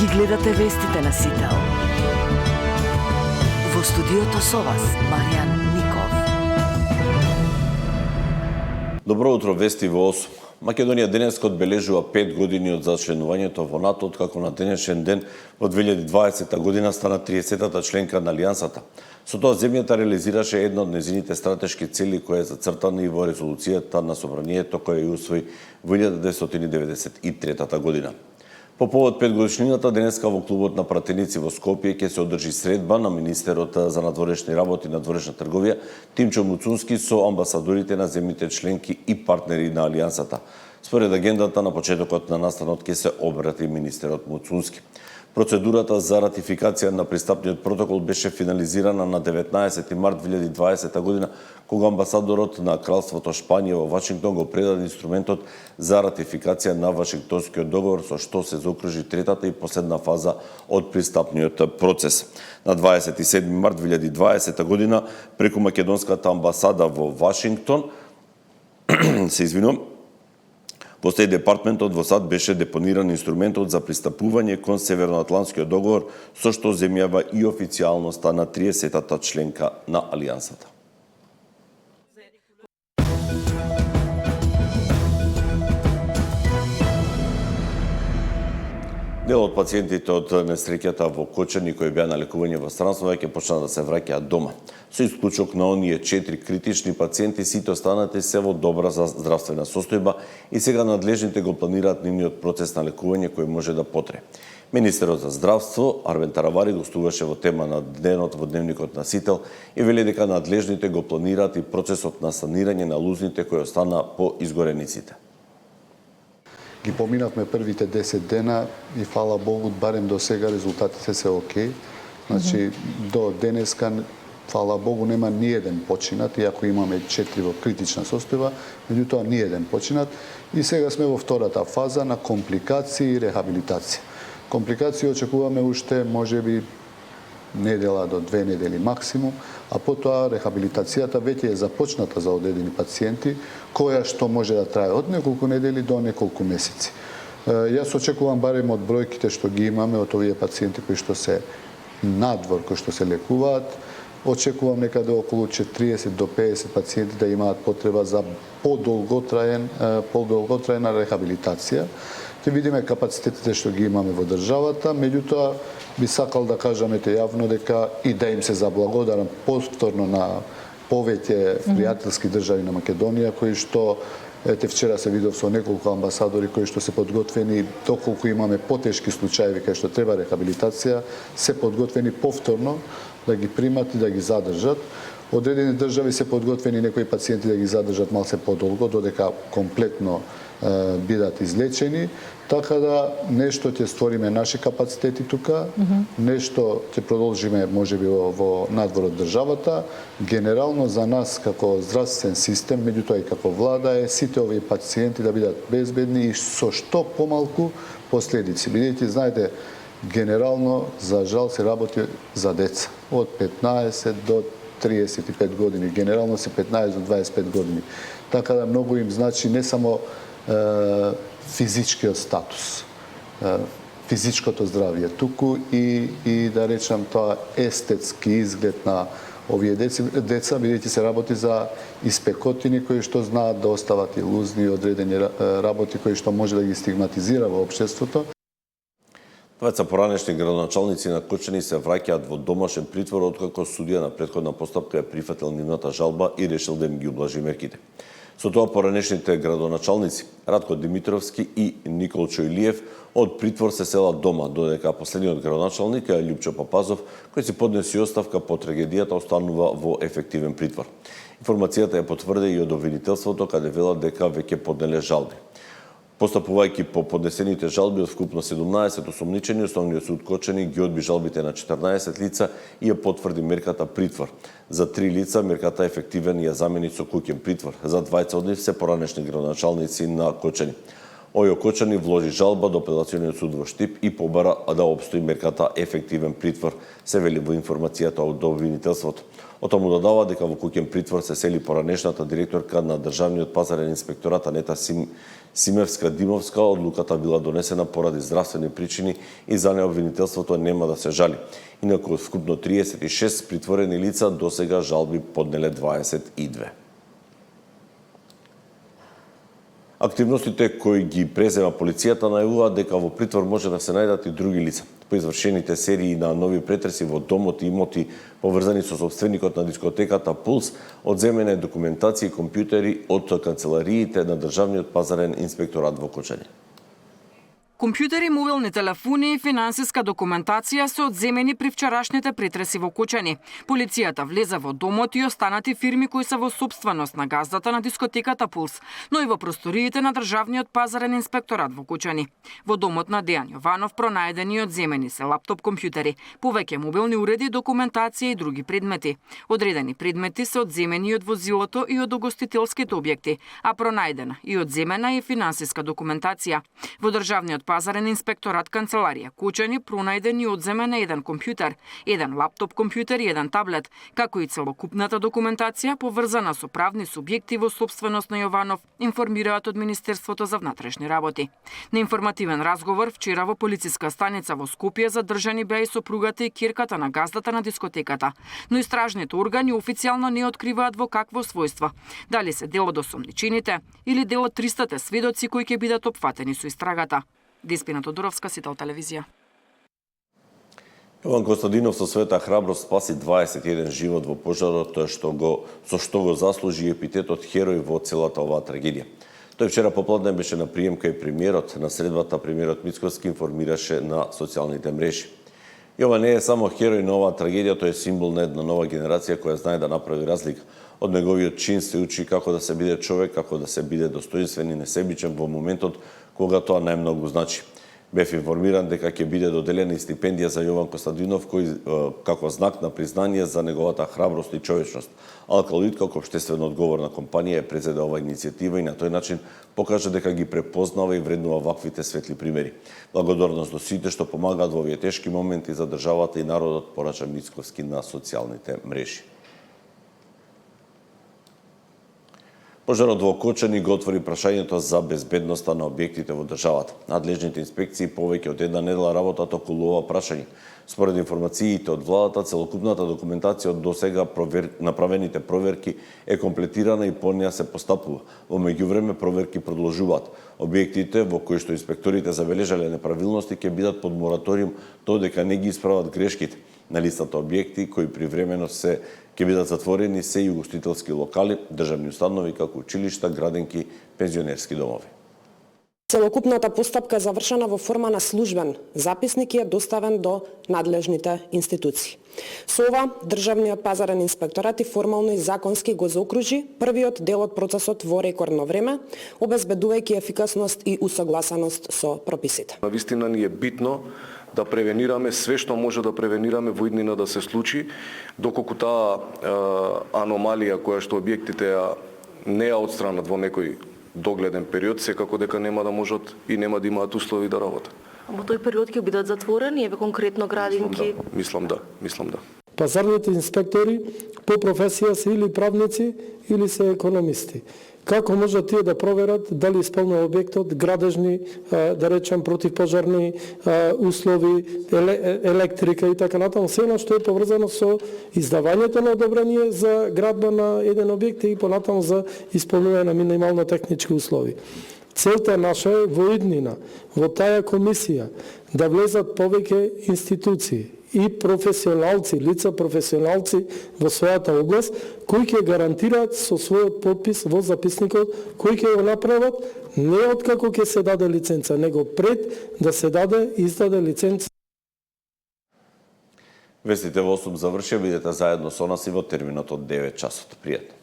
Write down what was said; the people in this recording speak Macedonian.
Ги гледате вестите на Сител. Во студиото со вас, Маријан Ников. Добро утро, вести во 8. Македонија денеска одбележува 5 години од зачленувањето во НАТО, откако на денешен ден во 2020 година стана 30-та членка на Алијансата. Со тоа земјата реализираше една од незините стратешки цели која е зацртана и во резолуцијата на Собранието која ја усвои во 1993 година. По повод 5 годишнината денеска во клубот на пратеници во Скопје ќе се одржи средба на министерот за надворешни работи и надворешна трговија Тимчо Муцунски со амбасадорите на земјите членки и партнери на Алијансата. Според агендата на почетокот на настанот ќе се обрати министерот Муцунски. Процедурата за ратификација на пристапниот протокол беше финализирана на 19 март 2020 година, кога амбасадорот на Кралството Шпанија во Вашингтон го предаде инструментот за ратификација на Вашингтонскиот договор, со што се заокружи третата и последна фаза од пристапниот процес. На 27 март 2020 година, преку македонската амбасада во Вашингтон, во Стејт департментот во САД беше депониран инструментот за пристапување кон Северноатлантскиот договор, со што земјава и официјално стана 30-та членка на Алијансата. Дел од пациентите од несреќата во Кочани кои беа на лекување во странство ќе почнат да се враќаат дома. Со исклучок на оние 4 критични пациенти, сите останати се во добра здравствена состојба и сега надлежните го планираат нивниот процес на лекување кој може да потрае. Министерот за здравство Арвен Таравари гостуваше во тема на денот во дневникот на Сител и вели дека надлежните го планираат и процесот на санирање на лузните кои остана по изгорениците. Ги поминавме првите 10 дена и фала Богу, барем до сега резултатите се окей. Значи, до денеска, фала Богу, нема ниеден починат, иако имаме 4 во критична состојба, меѓутоа ниеден починат. И сега сме во втората фаза на компликации и рехабилитација. Компликации очекуваме уште, можеби, недела до 2 недели максимум, а потоа рехабилитацијата веќе е започната за одредени пациенти, која што може да трае од неколку недели до неколку месеци. Јас очекувам барем од бројките што ги имаме од овие пациенти кои што се надвор, кои што се лекуваат, очекувам некаде околу 40 до 50 пациенти да имаат потреба за подолготрајна рехабилитација. Ќе видиме капацитетите што ги имаме во државата, меѓутоа би сакал да кажам јавно дека и да им се заблагодарам повторно на повеќе пријателски држави на Македонија кои што вчера се видов со неколку амбасадори кои што се подготвени, доколку имаме потешки случаи кај што треба рехабилитација, се подготвени повторно да ги примат и да ги задржат. Одредени држави се подготвени некои пациенти да ги задржат малце подолго, додека комплетно бидат излечени, така да нешто ќе створиме наши капацитети тука, нешто ќе продолжиме можеби во надвор од државата. Генерално за нас како здравствен систем, меѓутоа и како влада е сите овие пациенти да бидат безбедни и со што помалку последици. Бидејќи знаете, генерално за жал се работи за деца од 15 до 35 години, генерално се 15 до 25 години. Така да многу им значи не само физичкиот статус, физичкото здравје, туку и да речам тоа естетски изглед на овие деца, бидејќи се работи за испекотини кои што знаат да остават илузни и одредени работи кои што може да ги стигматизира во општеството. Двајца поранешни градоначалници на Кочани се враќаат во домашен притвор откако судија на претходна постапка е прифатил нивната жалба и решил да им ги ублажи мерките. Со тоа поранешните градоначалници Радко Димитровски и Николчо Илиев од притвор се селат дома, додека последниот градоначалник Љупчо Папазов, кој си поднеси оставка по трагедијата, останува во ефективен притвор. Информацијата ја потврди и од обвинителството, каде велат дека веќе поднеле жалби. Постапувајќи по поднесените жалби од вкупно 17 осомничени, Основниот суд Кочани ги одби жалбите на 14 лица и ја потврди мерката притвор. За 3 лица мерката ефективен ја замени со куќен притвор. За двајца од нив се поранешни градоначалници на Кочани. Ојо Кочани вложи жалба до апелациониот суд во Штип и побара да обстои мерката ефективен притвор, се вели во информацијата од обвинителството. Отаму додава дека во куќен притвор се сели поранешната директорка на Државниот пазарен инспекторат Анета Симевска-Димовска. Одлуката била донесена поради здравствени причини и за неа обвинителството нема да се жали. Инаку скупно 36 притворени лица досега жалби поднеле 22. Активностите кои ги презема полицијата најавуваат дека во притвор може да се најдат и други лица. По извршените серии на нови претреси во домот и имоти поврзани со собственикот на дискотеката Пулс, одземена е документација и компјутери од канцелариите на Државниот пазарен инспекторат во Кочани. Компјутери, мобилни телефони и финансиска документација се одземени при вчерашните претреси во Кочани. Полицијата влезе во домот и останати фирми кои се во собственост на газдата на дискотеката Пулс, но и во просториите на Државниот пазарен инспекторат во Кочани. Во домот на Дејан Јованов пронајдени и одземени се лаптоп компјутери, повеќе мобилни уреди, документација и други предмети. Одредени предмети се одземени и од возилото и од угостителските објекти, а пронајдена и одземена и финансиска документација. Во Државниот пазарен инспекторат канцеларија Кочани пронајден и одземен еден компјутер, еден лаптоп компјутер и еден таблет, како и целокупната документација поврзана со правни субјекти во собственост на Јованов, информираат од Министерството за внатрешни работи. На информативен разговор вчера во полициска станица во Скопје задржани беа и сопругата и ќерката на газдата на дискотеката, но истражните органи официјално не откриваат во какво својства, дали се дел од осомничените или дел од 300 сведоци кои ќе бидат опфатени со истрагата. Деспина Тодоровска, Сител телевизија. Јован Костадинов со својата храброст спаси 21 живот во пожарот, со што го заслужи епитетот херој во целата оваа трагедија. Тој вчера попладне беше на прием кај премиерот. На средбата премиерот Мицкоски информираше на социјалните мрежи. Јован не е само херој на оваа трагедија, тој е символ на една нова генерација која знае да направи разлика. Од неговиот чин се учи како да се биде човек, како да се биде достоинствен и несебичен во моментот кога тоа најмногу значи. Бев информиран дека ќе биде доделена и стипендија за Јован Костадинов, кој како знак на признание за неговата храброст и човечност. Алкалоид како општествено одговорна компанија презеде оваа иницијатива и на тој начин покажа дека ги препознава и вреднува ваквите светли примери. Благодарност до сите што помагаат во овие тешки моменти за државата и народот, порача Мицковски на социјалните мрежи. Пожарот во Кочани го отвори прашањето за безбедноста на објектите во државата. Надлежните инспекции повеќе од една недела работат околу ова прашање. Според информациите од владата, целокупната документација од досега направените проверки е комплетирана и по неа се постапува. Во меѓувреме проверки продолжуваат. Објектите во кои што инспекторите забележале неправилности ќе бидат под мораториум додека не ги исправат грешките. На листата објекти кои привремено ќе бидат затворени се и угостителски локали, државни установи како училишта, градинки, пензионерски домови. Целокупната постапка е завршена во форма на службен записник и е доставен до надлежните институции. Со ова, Државниот пазарен инспекторат и формално и законски го заокружи првиот дел од процесот во рекордно време, обезбедувајќи ефикасност и усогласеност со прописите. Навистина ни е битно да превенираме све што може да превенираме во иднина да се случи, доколку таа аномалија која што објектите не ја отстранат во некој догледен период, секако дека нема да можат и нема да имаат услови да работат. А во тој период ќе бидат затворени, еве конкретно градинки? Мислам да. Пазарните инспектори по професија се или правници или се економисти. Како можат тие да проверат дали исполнува објектот градежни, да речем противпожарни услови, електрика и така натаму, се она што е поврзано со издавањето на одобрение за градба на еден објект и понатаму за исполнување на минимално технички услови. Целта наша е во иднина, во таа комисија, да влезат повеќе институции и професионалци, лица професионалци во својата област, кои ќе гарантираат со својот подпис во записникот, кои ќе го направат не откако ќе се даде лиценца, него пред да се издаде лиценца. Вестите во 8 завршија, бидете заедно со нас и во терминот од 9 часот. Пријатно.